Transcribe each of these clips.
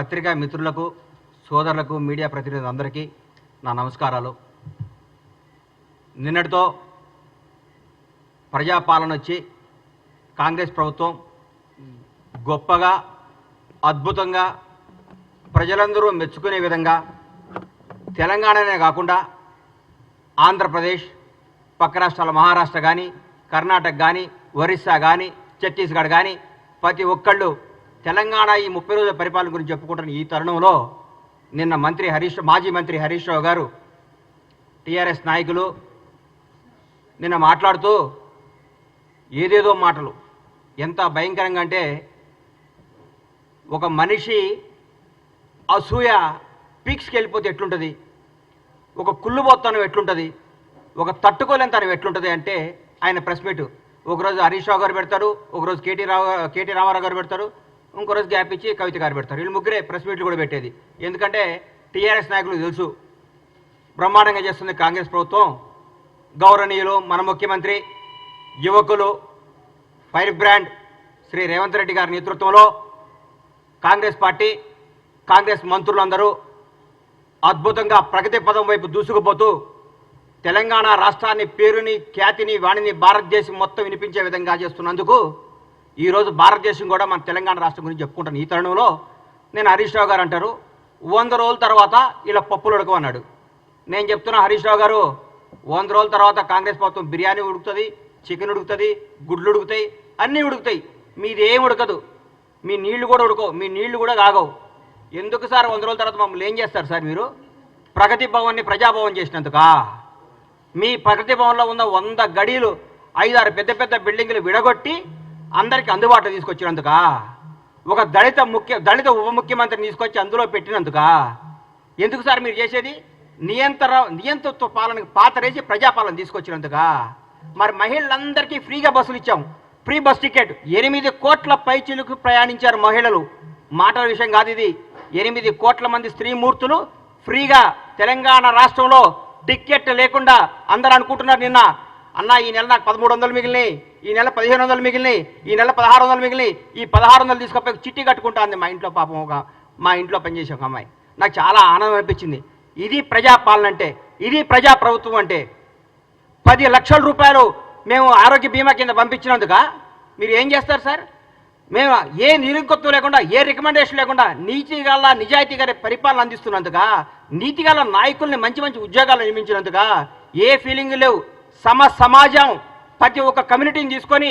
పత్రికా మిత్రులకు, సోదరులకు, మీడియా ప్రతినిధులందరికీ నా నమస్కారాలు. నిన్నటితో ప్రజాపాలన వచ్చి కాంగ్రెస్ ప్రభుత్వం గొప్పగా, అద్భుతంగా, ప్రజలందరూ మెచ్చుకునే విధంగా తెలంగాణనే కాకుండా ఆంధ్రప్రదేశ్, పక్క రాష్ట్రాల మహారాష్ట్ర కానీ, కర్ణాటక కానీ, ఒరిస్సా కానీ, ఛత్తీస్గఢ్ కానీ ప్రతి ఒక్కళ్ళు తెలంగాణ ఈ 30 రోజుల పరిపాలన గురించి చెప్పుకుంటున్న ఈ తరుణంలో నిన్న మాజీ మంత్రి హరీష్ రావు గారు, టీఆర్ఎస్ నాయకులు నిన్న మాట్లాడుతూ ఏదేదో మాటలు, ఎంత భయంకరంగా అంటే ఒక మనిషి అసూయ పీక్స్కి వెళ్ళిపోతే ఎట్లుంటుంది, ఒక కుళ్ళుబోత్తనం ఎట్లుంటుంది, ఒక తట్టుకోలేనితనం ఎట్లుంటుంది అంటే ఆయన ప్రెస్ మీట్ ఒకరోజు హరీష్ రావు గారు పెడతారు, ఒకరోజు కేటీ రామారావు గారు పెడతారు, ఇంకో రోజు గ్యాప్ ఇచ్చి కవిత గారు పెడతారు. వీళ్ళు ముగ్గురే ప్రెస్ మీట్లు కూడా పెట్టేది. ఎందుకంటే టీఆర్ఎస్ నాయకులకు తెలుసు బ్రహ్మాండంగా చేస్తుంది కాంగ్రెస్ ప్రభుత్వం. గౌరవనీయులు మన ముఖ్యమంత్రి, యువకులు, ఫైర్ బ్రాండ్ శ్రీ రేవంత్ రెడ్డి గారి నేతృత్వంలో కాంగ్రెస్ పార్టీ, కాంగ్రెస్ మంత్రులందరూ అద్భుతంగా ప్రగతి పదం వైపు దూసుకుపోతూ తెలంగాణ రాష్ట్రాన్ని, పేరుని, ఖ్యాతిని, వాణిని భారతదేశం మొత్తం వినిపించే విధంగా చేస్తున్నందుకు ఈరోజు భారతదేశం కూడా మన తెలంగాణ రాష్ట్రం గురించి చెప్పుకుంటాను. ఈ తరుణంలో నేను హరీష్ రావు గారు అంటారు 100 రోజుల తర్వాత ఇలా పప్పులు ఉడకమన్నాడు. నేను చెప్తున్నా హరీష్ రావు గారు, 100 రోజుల తర్వాత కాంగ్రెస్ ప్రభుత్వం బిర్యానీ ఉడుకుతుంది, చికెన్ ఉడుకుతుంది, గుడ్లు ఉడుకుతాయి, అన్నీ ఉడుకుతాయి. మీది ఏం ఉడకదు, మీ నీళ్లు కూడా ఉడకవు, మీ నీళ్లు కూడా కాగవు. ఎందుకు సార్ 100 రోజుల తర్వాత మమ్మల్ని ఏం చేస్తారు సార్ మీరు? ప్రగతి భవన్ని ప్రజాభవన్ చేసినందుకా? మీ ప్రగతి భవన్లో ఉన్న 100 గడీలు, 5-6 పెద్ద పెద్ద బిల్డింగులు విడగొట్టి అందరికీ అందుబాటులో తీసుకొచ్చినందుకా? ఒక దళిత ఉప ముఖ్యమంత్రిని తీసుకొచ్చి అందులో పెట్టినందుకా? ఎందుకు సార్ మీరు చేసేది? నియంతృత్వ పాలనకు పాతరేసి ప్రజాపాలన తీసుకొచ్చినందుకా? మరి మహిళలందరికీ ఫ్రీగా బస్సులు ఇచ్చాం, ఫ్రీ బస్ టికెట్. 8 కోట్ల పైచిలకు ప్రయాణించారు మహిళలు. మాటల విషయం కాదు ఇది. 8 కోట్ల మంది స్త్రీమూర్తులు ఫ్రీగా తెలంగాణ రాష్ట్రంలో టికెట్ లేకుండా. అందరూ అనుకుంటున్నారు నిన్న, అన్న ఈ నెల నాకు 1300 మిగిలినాయి, ఈ నెల 1500 మిగిలినాయి, ఈ నెల 1600 మిగిలినాయి, ఈ 1600 తీసుకపోయి చిట్టి కట్టుకుంటా అంది మా ఇంట్లో. పాపం మా ఇంట్లో పనిచేసే ఒక అమ్మాయి. నాకు చాలా ఆనందం అనిపించింది. ఇది ప్రజాపాలన అంటే, ఇది ప్రజాప్రభుత్వం అంటే. 10 లక్షల రూపాయలు మేము ఆరోగ్య బీమా కింద పంపించినందుక మీరు ఏం చేస్తారు సార్? మేము ఏ నిరంకుత్వం లేకుండా, ఏ రికమెండేషన్ లేకుండా నీతిగల, నిజాయితీగా పరిపాలన అందిస్తున్నందుక, నీతిగల నాయకుల్ని మంచి మంచి ఉద్యోగాలు నిర్మించినందుక ఏ ఫీలింగ్ లేవు. సమాజం ప్రతి ఒక్క కమ్యూనిటీని తీసుకొని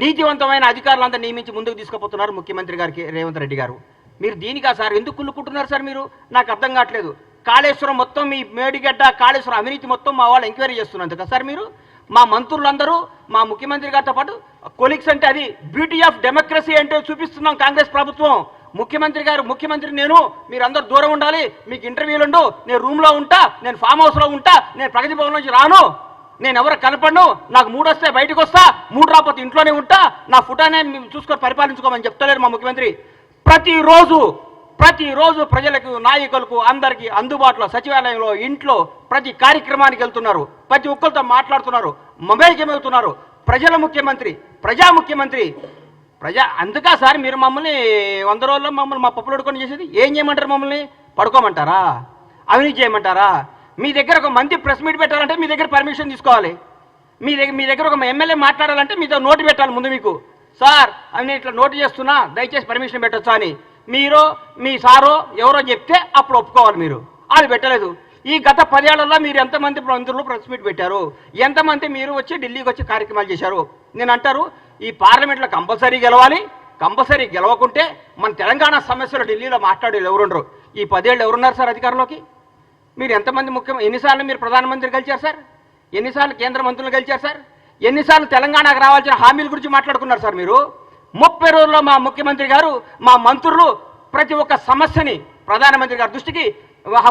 నీతివంతమైన అధికారులంతా నియమించి ముందుకు తీసుకుపోతున్నారు ముఖ్యమంత్రి గారికి రేవంత్ రెడ్డి గారు. మీరు దీనికా సార్ ఎందుకు కుళ్ళుకుంటున్నారు సార్? మీరు నాకు అర్థం కావట్లేదు. కాళేశ్వరం మొత్తం, మీ మేడిగడ్డ కాళేశ్వరం అవినీతి మొత్తం మా వాళ్ళు ఎంక్వైరీ చేస్తున్నందుక సార్ మీరు? మా మంత్రులందరూ మా ముఖ్యమంత్రి గారితో పాటు కొలీగ్స్ అంటే అది బ్యూటీ ఆఫ్ డెమోక్రసీ అంటే చూపిస్తున్నాం కాంగ్రెస్ ప్రభుత్వం. ముఖ్యమంత్రి నేను, మీరందరూ దూరం ఉండాలి, మీకు ఇంటర్వ్యూలు ఉండు, నేను రూమ్లో ఉంటా, నేను ఫామ్ హౌస్లో ఉంటా, నేను ప్రగతి భవన్ నుంచి రాను, నేను ఎవరు కనపడను, నాకు 3 వస్తే బయటకు వస్తా, 3 రాకపోతే ఇంట్లోనే ఉంటా, నా ఫుటానే చూసుకొని పరిపాలించుకోమని చెప్తలేరు మా ముఖ్యమంత్రి. ప్రతిరోజు ప్రజలకు, నాయకులకు, అందరికీ అందుబాటులో సచివాలయంలో, ఇంట్లో ప్రతి కార్యక్రమానికి వెళ్తున్నారు, ప్రతి ఒక్కరితో మాట్లాడుతున్నారు, మొబైల్కి వెళ్తున్నారు. ప్రజల ముఖ్యమంత్రి, ప్రజా ముఖ్యమంత్రి. అందుకా సార్ మీరు మమ్మల్ని 100 రోజుల్లో మమ్మల్ని మా పప్పులు ఉడుకొని చేసేది? ఏం చేయమంటారు? మమ్మల్ని పడుకోమంటారా? అవినీతి చేయమంటారా? మీ దగ్గర ఒక మంత్రి ప్రెస్ మీట్ పెట్టాలంటే మీ దగ్గర పర్మిషన్ తీసుకోవాలి. మీ దగ్గర ఒక ఎమ్మెల్యే మాట్లాడాలంటే మీతో నోటు పెట్టాలి ముందు. మీకు సార్ అని ఇట్లా నోటు చేస్తున్నా, దయచేసి పర్మిషన్ పెట్టొచ్చా అని మీరు, మీ సారో ఎవరో చెప్తే అప్పుడు ఒప్పుకోవాలి. మీరు అది పెట్టలేదు. ఈ గత 10 ఏళ్లలో మీరు ఎంతమంది మంత్రులు ప్రెస్ మీట్ పెట్టారు? ఎంతమంది మీరు వచ్చి ఢిల్లీకి వచ్చి కార్యక్రమాలు చేశారు? నేను అంటారు ఈ పార్లమెంట్లో కంపల్సరీ గెలవాలి. కంపల్సరీ గెలవకుంటే మన తెలంగాణ సమస్యలు ఢిల్లీలో మాట్లాడేది ఎవరుండరు. ఈ 10 ఏళ్ళు ఎవరున్నారు సార్ అధికారంలోకి? మీరు ఎంతమంది ఎన్నిసార్లు మీరు ప్రధానమంత్రి గెలిచారు సార్? ఎన్నిసార్లు కేంద్ర మంత్రులు గెలిచారు సార్? ఎన్నిసార్లు తెలంగాణకు రావాల్సిన హామీల గురించి మాట్లాడుకున్నారు సార్ మీరు? 30 రోజుల్లో మా ముఖ్యమంత్రి గారు, మా మంత్రులు ప్రతి ఒక్క సమస్యని ప్రధానమంత్రి గారి దృష్టికి,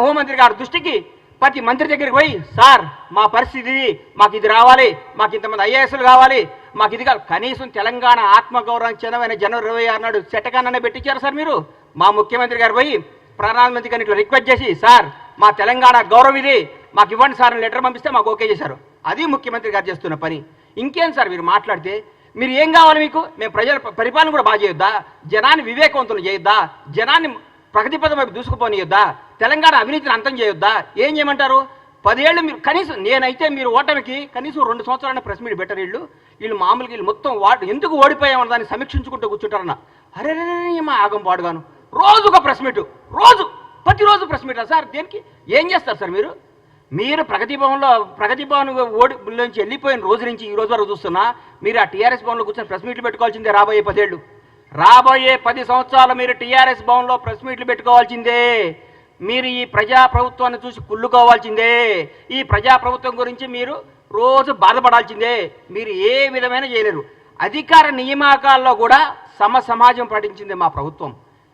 హోంమంత్రి గారి దృష్టికి, ప్రతి మంత్రి దగ్గరికి పోయి సార్ మా పరిస్థితి ఇది, మాకు ఇది రావాలి, మాకు ఇంతమంది ఐఏఎస్లు కావాలి, మాకు ఇది కావాలి. కనీసం తెలంగాణ ఆత్మగౌరవం చెందమైన జనవరి 26 నాడు చెట్టకాన్న పెట్టించారు సార్ మీరు. మా ముఖ్యమంత్రి గారు పోయి ప్రధానమంత్రి గారిని ఇట్లా రిక్వెస్ట్ చేసి సార్ మా తెలంగాణ గౌరవం ఇది, మాకు ఇవ్వండి సార్ లెటర్ పంపిస్తే మాకు ఓకే చేశారు. అది ముఖ్యమంత్రి గారు చేస్తున్న పని. ఇంకేం సార్ మీరు మాట్లాడితే? మీరు ఏం కావాలి మీకు? మేము ప్రజల పరిపాలన కూడా బాగా చేయొద్దా? జనాన్ని వివేకవంతులు చేయొద్దా? జనాన్ని ప్రగతి పదం వైపు దూసుకుపోనియొద్దా? తెలంగాణ అవినీతిని అంతం చేయొద్దా? ఏం చేయమంటారు? 10 ఏళ్ళు మీరు కనీసం, నేనైతే మీరు ఓటమికి కనీసం 2 సంవత్సరాల ప్రెస్ మీట్ బెటర్. వీళ్ళు మామూలుగా వీళ్ళు మొత్తం ఎందుకు ఓడిపోయామని దాన్ని సమీక్షించుకుంటూ కూర్చుంటారన్న. అరే మా ఆగం పాడుగాను రోజు ఒక ప్రెస్ మీట్, ప్రతిరోజు ప్రెస్ మీటా సార్? దేనికి? ఏం చేస్తారు సార్ మీరు ప్రగతి భవన్ నుంచి వెళ్ళిపోయిన రోజు నుంచి ఈ రోజు వరకు చూస్తున్నా మీరు ఆ టీఆర్ఎస్ భవన్లో కూర్చొని ప్రెస్ మీట్లు పెట్టుకోవాల్సిందే. రాబోయే 10 ఏళ్ళు, రాబోయే 10 సంవత్సరాలు మీరు టీఆర్ఎస్ భవన్లో ప్రెస్ మీట్లు పెట్టుకోవాల్సిందే. మీరు ఈ ప్రజాప్రభుత్వాన్ని చూసి కుళ్ళుకోవాల్సిందే. ఈ ప్రజాప్రభుత్వం గురించి మీరు రోజు బాధపడాల్సిందే. మీరు ఏ విధమైన చేయలేరు. అధికార నియామకాల్లో కూడా సమాజం పాటించింది మా ప్రభుత్వం.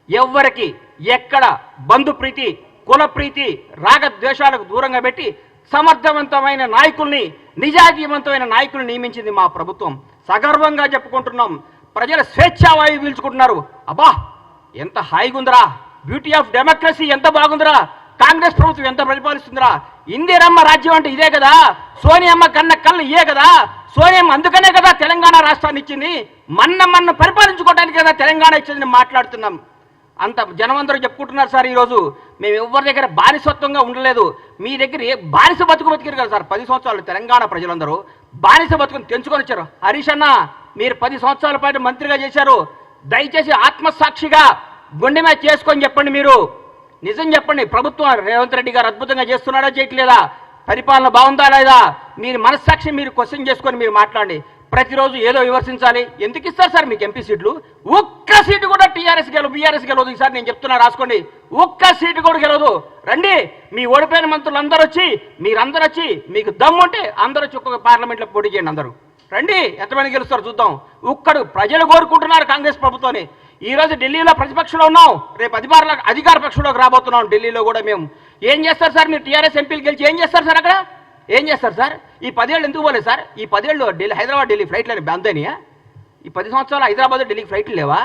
ఎవ్వరికి ఎక్కడ బంధుప్రీతి, కులప్రీతి, రాగద్వేషాలకు దూరంగా పెట్టి సమర్థవంతమైన నాయకుల్ని, నిజాయితీవంతమైన నాయకుల్ని నియమించింది మా ప్రభుత్వం. సగర్వంగా చెప్పుకుంటున్నాం. ప్రజల స్వేచ్ఛావాయువు పీల్చుకుంటున్నారు. అబ్బా ఎంత హాయిగుందిరా, బ్యూటీ ఆఫ్ డెమోక్రసీ ఎంత బాగుందిరా, కాంగ్రెస్ ప్రభుత్వం ఎంత పరిపాలిస్తుందిరా. ఇందిరమ్మ రాజ్యం అంటే ఇదే కదా, సోనియమ్మ కన్న కళ్ళు ఇయే కదా. సోనియమ్మ అందుకనే కదా తెలంగాణ రాష్ట్రాన్ని ఇచ్చింది. మన్న పరిపాలించుకోవడానికి కదా తెలంగాణ ఇచ్చిందని మాట్లాడుతున్నాం. అంత జనమందరూ చెప్పుకుంటున్నారు సార్. ఈరోజు మేము ఎవరి దగ్గర బానిసత్వంగా ఉండలేదు. మీ దగ్గర బానిస బతుకు కదా సార్. 10 సంవత్సరాలు తెలంగాణ ప్రజలందరూ బానిస బతుకుని తెంచుకొని వచ్చారు. హరీష్ అన్న, మీరు 10 సంవత్సరాల పాటు మంత్రిగా చేశారు. దయచేసి ఆత్మసాక్షిగా గుండె మీద చేసుకొని చెప్పండి. మీరు నిజం చెప్పండి. ప్రభుత్వం రేవంత్ రెడ్డి గారు అద్భుతంగా చేస్తున్నాడా, చేయట్లేదా? పరిపాలన బాగుందా లేదా? మీరు మనస్సాక్షి మీరు క్వశ్చన్ చేసుకొని మీరు మాట్లాడండి. ప్రతిరోజు ఏదో విమర్శించాలి. ఎందుకు ఇస్తారు సార్ మీకు ఎంపీ సీట్లు? ఒక్క సీటు కూడా టీఆర్ఎస్ బీఆర్ఎస్ గెలవదు. ఈసారి నేను చెప్తున్నా, రాసుకోండి. ఒక్క సీటు కూడా గెలవదు. రండి, మీ ఓడిపోయిన మంత్రులు అందరూ వచ్చి, మీరందరూ వచ్చి, మీకు దమ్ము ఉంటే అందరూ వచ్చి ఒక్కొక్క పార్లమెంట్లో పోటీ చేయండి. అందరూ రండి, ఎంతమంది గెలుస్తారు చూద్దాం. ఒక్కడు ప్రజలు కోరుకుంటున్నారు కాంగ్రెస్ ప్రభుత్వాన్ని. ఈరోజు ఢిల్లీలో ప్రతిపక్షంలో ఉన్నాం, రేపు అధికార పక్షంలోకి రాబోతున్నాం. ఢిల్లీలో కూడా మేము ఏం చేస్తారు సార్? మీరు టీఆర్ఎస్ ఎంపీలు గెలిచి ఏం చేస్తారు సార్? అక్కడ ఏం చేస్తారు సార్? ఈ 10 ఏళ్ళు ఎందుకు పోలేదు సార్? ఈ 10 ఏళ్ళు హైదరాబాద్ ఢిల్లీ ఫ్లైట్లు బంద్ అయినాయా? ఈ 10 సంవత్సరాలు హైదరాబాద్ ఢిల్లీకి ఫ్లైట్లు లేవా?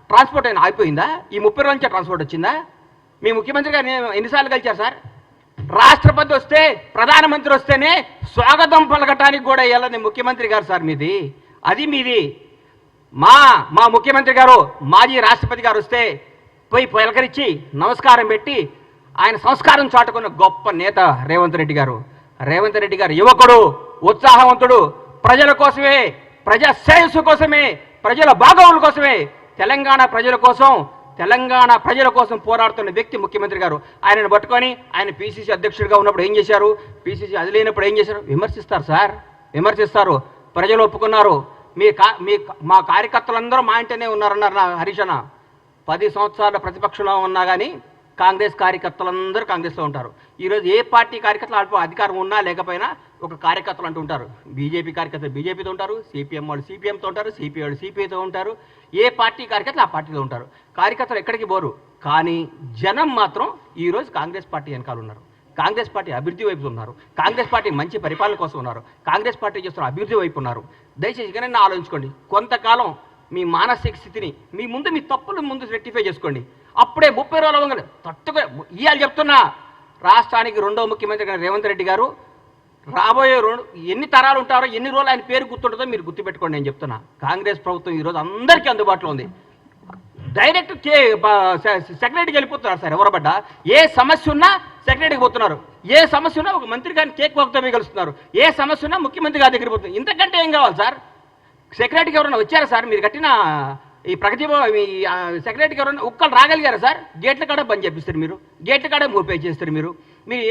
ట్రాన్స్పోర్ట్ అయినా ఆగిపోయిందా? ఈ 30 రోజుల నుంచి ట్రాన్స్పోర్ట్ వచ్చిందా? మీ ముఖ్యమంత్రి గారు ఎన్నిసార్లు కలిచారు సార్? రాష్ట్రపతి వస్తే, ప్రధానమంత్రి వస్తేనే స్వాగతం పలకటానికి కూడా వెళ్ళని ముఖ్యమంత్రి గారు సార్ మీది. అది మీది. మా ముఖ్యమంత్రి గారు, మాజీ రాష్ట్రపతి గారు వస్తే పోయి పలకరించి నమస్కారం పెట్టి ఆయన సంస్కారం చాటుకున్న గొప్ప నేత రేవంత్ రెడ్డి గారు. రేవంత్ రెడ్డి గారు యువకుడు, ఉత్సాహవంతుడు, ప్రజల కోసమే, ప్రజా శ్రేయస్సు కోసమే, ప్రజల బాగోగుల కోసమే, తెలంగాణ ప్రజల కోసం పోరాడుతున్న వ్యక్తి ముఖ్యమంత్రి గారు. ఆయనను పట్టుకొని ఆయన పిసిసి అధ్యక్షుడిగా ఉన్నప్పుడు ఏం చేశారు, పిసిసి అది లేనప్పుడు ఏం చేశారు? విమర్శిస్తారు సార్, విమర్శిస్తారు. ప్రజలు ఒప్పుకున్నారు. మా కార్యకర్తలందరూ మా ఇంటనే ఉన్నారన్నారు హరీష్ అన్న. 10 సంవత్సరాల ప్రతిపక్షంలో ఉన్నా కానీ కాంగ్రెస్ కార్యకర్తలందరూ కాంగ్రెస్లో ఉంటారు. ఈరోజు ఏ పార్టీ కార్యకర్తలు అధికారం ఉన్నా లేకపోయినా ఒక కార్యకర్తలు అంటూ ఉంటారు. బీజేపీ కార్యకర్తలు బీజేపీతో ఉంటారు, సిపిఎం వాళ్ళు సిపిఎంతో ఉంటారు, సిపిఐ వాళ్ళు సిపిఐతో ఉంటారు. ఏ పార్టీ కార్యకర్తలు ఆ పార్టీలో ఉంటారు. కార్యకర్తలు ఎక్కడికి పోరు. కానీ జనం మాత్రం ఈరోజు కాంగ్రెస్ పార్టీ వెనకాల ఉన్నారు. కాంగ్రెస్ పార్టీ అభివృద్ధి వైపు ఉన్నారు. కాంగ్రెస్ పార్టీ మంచి పరిపాలన కోసం ఉన్నారు. కాంగ్రెస్ పార్టీ చేస్తున్న అభివృద్ధి వైపు ఉన్నారు. దయచేసి ఇకనైనా ఆలోచించుకోండి. కొంతకాలం మీ మానసిక స్థితిని మీ తప్పులు ముందు రెక్టిఫై చేసుకోండి. అప్పుడే 30 రోజుల వంగలు తట్టుగా ఇవాళ చెప్తున్నా, రాష్ట్రానికి 2వ ముఖ్యమంత్రి రేవంత్ రెడ్డి గారు రాబోయే ఎన్ని తరాలు ఉంటారో, ఎన్ని రోజులు ఆయన పేరు గుర్తుంటుందో మీరు గుర్తుపెట్టుకోండి. నేను చెప్తున్నా, కాంగ్రెస్ ప్రభుత్వం ఈరోజు అందరికీ అందుబాటులో ఉంది. డైరెక్ట్ సెక్రటరీకి వెళ్ళిపోతున్నారు సార్. ఎవరబడ్డా ఏ సమస్య ఉన్నా సెక్రటరీకి పోతున్నారు. ఏ సమస్య ఉన్నా ఒక మంత్రి గారిని కేక్ వాక్తో కలుస్తున్నారు. ఏ సమస్య ఉన్నా ముఖ్యమంత్రి గారి దగ్గరికి పోతున్నారు. ఇంతకంటే ఏం కావాలి సార్? సెక్రటరీకి ఎవరైనా వచ్చారా సార్? మీరు కట్టిన ఈ ప్రగతి సెక్రటరీకి ఎవరైనా ఒక్కళ్ళు రాగలిగారా సార్? గేట్ల కాడ బంద్ చేపిస్తారు మీరు, గేట్ల కాడ మోపే చేస్తారు మీరు.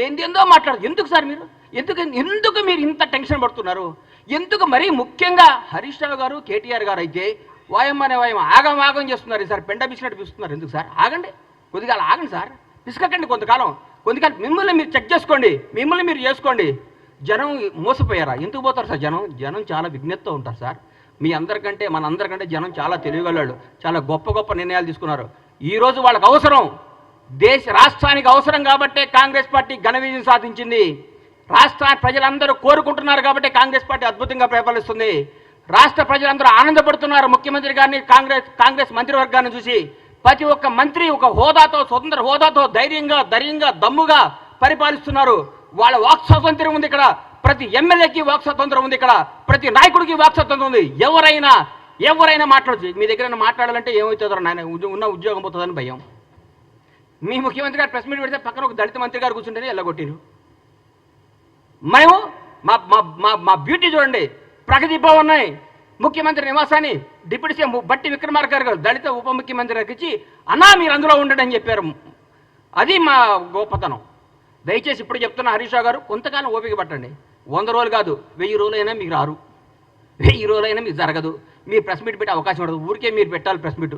ఏందో మాట్లాడదు. ఎందుకు సార్ మీరు? ఎందుకు మీరు ఇంత టెన్షన్ పడుతున్నారు? ఎందుకు? మరీ ముఖ్యంగా హరీష్ రావు గారు, కేటీఆర్ గారు అయితే వాయమ్మనే ఆగం చేస్తున్నారు సార్. పెండ పిసినట్టు పిస్తున్నారు. ఎందుకు సార్? ఆగండి, కొద్దిగా ఆగండి సార్. పిసుకకండి కొంతకాలం. మిమ్మల్ని మీరు చెక్ చేసుకోండి, మిమ్మల్ని మీరు చేసుకోండి. జనం మోసపోయారా? ఎందుకు పోతారు సార్? జనం చాలా విజ్ఞతతో ఉంటారు సార్. మనందరికంటే జనం చాలా తెలివిగలవాళ్ళు. చాలా గొప్ప నిర్ణయాలు తీసుకున్నారు. ఈరోజు వాళ్ళకి అవసరం, రాష్ట్రానికి అవసరం కాబట్టే కాంగ్రెస్ పార్టీ ఘన విజయం సాధించింది. రాష్ట్ర ప్రజలందరూ కోరుకుంటున్నారు కాబట్టి కాంగ్రెస్ పార్టీ అద్భుతంగా పరిపాలిస్తుంది. రాష్ట్ర ప్రజలందరూ ఆనందపడుతున్నారు ముఖ్యమంత్రి గారిని, కాంగ్రెస్ మంత్రివర్గాన్ని చూసి. ప్రతి ఒక్క మంత్రి ఒక హోదాతో, స్వతంత్ర హోదాతో ధైర్యంగా దమ్ముగా పరిపాలిస్తున్నారు. వాళ్ళ వాక్ స్వాతంత్ర్యం ఉంది ఇక్కడ. ప్రతి ఎమ్మెల్యేకి వాక్ స్వాతంత్రం ఉంది ఇక్కడ. ప్రతి నాయకుడికి వాక్ స్వాతంత్రం ఉంది. ఎవరైనా మాట్లాడచ్చు. మీ దగ్గర మాట్లాడాలంటే ఏమవుతుందో నాయన, ఉన్న ఉద్యోగం పోతుందని భయం. మీ ముఖ్యమంత్రి గారు ప్రెస్ మీట్ పెడితే పక్కన ఒక దళిత మంత్రి గారు కూర్చుంటేనే ఎల్లగొట్టిరు. మేము మా మా మా మా బ్యూటీ చూడండి, ప్రగతి భవన్ ఉన్నాయి, ముఖ్యమంత్రి నివాసాన్ని డిప్యూటీ సీఎం బట్టి విక్రమార్క గారు దళిత ఉప ముఖ్యమంత్రి గారికి ఇచ్చి అన్నా మీరు అందులో ఉండండి అని చెప్పారు. అది మా గొప్పతనం. దయచేసి ఇప్పుడు చెప్తున్న హరీష్ రావు గారు కొంతకాలం ఓపిక పట్టండి. 100 రోజులు కాదు, 1000 రోజులైనా మీకు రారు, 1000 రోజులైనా మీకు జరగదు. మీరు ప్రెస్ మీట్ పెట్టే అవకాశం ఉండదు. ఊరికే మీరు పెట్టాలి ప్రెస్ మీట్,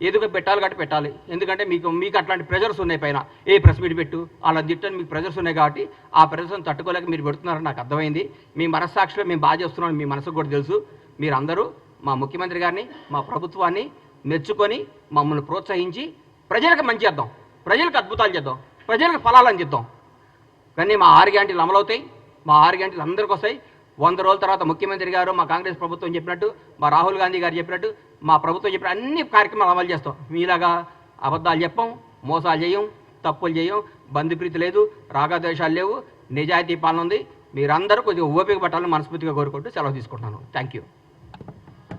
ఎదుగు పెట్టాలి కాబట్టి పెట్టాలి. ఎందుకంటే మీకు అట్లాంటి ప్రెజర్స్ ఉన్నాయి పైన. ఏ ప్రెస్ మీట్ పెట్టు అలా తిట్టని మీకు ప్రెజర్స్ ఉన్నాయి కాబట్టి ఆ ప్రెజర్స్ని తట్టుకోలేక మీరు పెడుతున్నారని నాకు అర్థమైంది. మీ మనస్సాక్షిలో మేము బాగా చేస్తున్నాం, మీ మనసుకు కూడా తెలుసు. మీరందరూ మా ముఖ్యమంత్రి గారిని, మా ప్రభుత్వాన్ని మెచ్చుకొని మమ్మల్ని ప్రోత్సహించి ప్రజలకు మంచి చేద్దాం, ప్రజలకు అద్భుతాలు చేద్దాం, ప్రజలకు ఫలాలని చేద్దాం. కానీ మా 6 గ్యారెంటీలు అమలవుతాయి, మా 6 గ్యారెంటీలు అందరికీ వస్తాయి. 100 రోజుల తర్వాత ముఖ్యమంత్రి గారు, మా కాంగ్రెస్ ప్రభుత్వం చెప్పినట్టు, మా రాహుల్ గాంధీ గారు చెప్పినట్టు, మా ప్రభుత్వం చెప్పిన అన్ని కార్యక్రమాలు అమలు చేస్తాం. మీలాగా అబద్ధాలు చెప్పం, మోసాలు చేయం, తప్పులు చేయం, బంధుప్రీతి లేదు, రాగద్వేషాలు లేవు, నిజాయితీ పాలన ఉంది. మీరందరూ కొద్దిగా ఓపిక పట్టాలని మనస్ఫూర్తిగా కోరుకుంటూ సెలవు తీసుకుంటున్నాను. Thank you.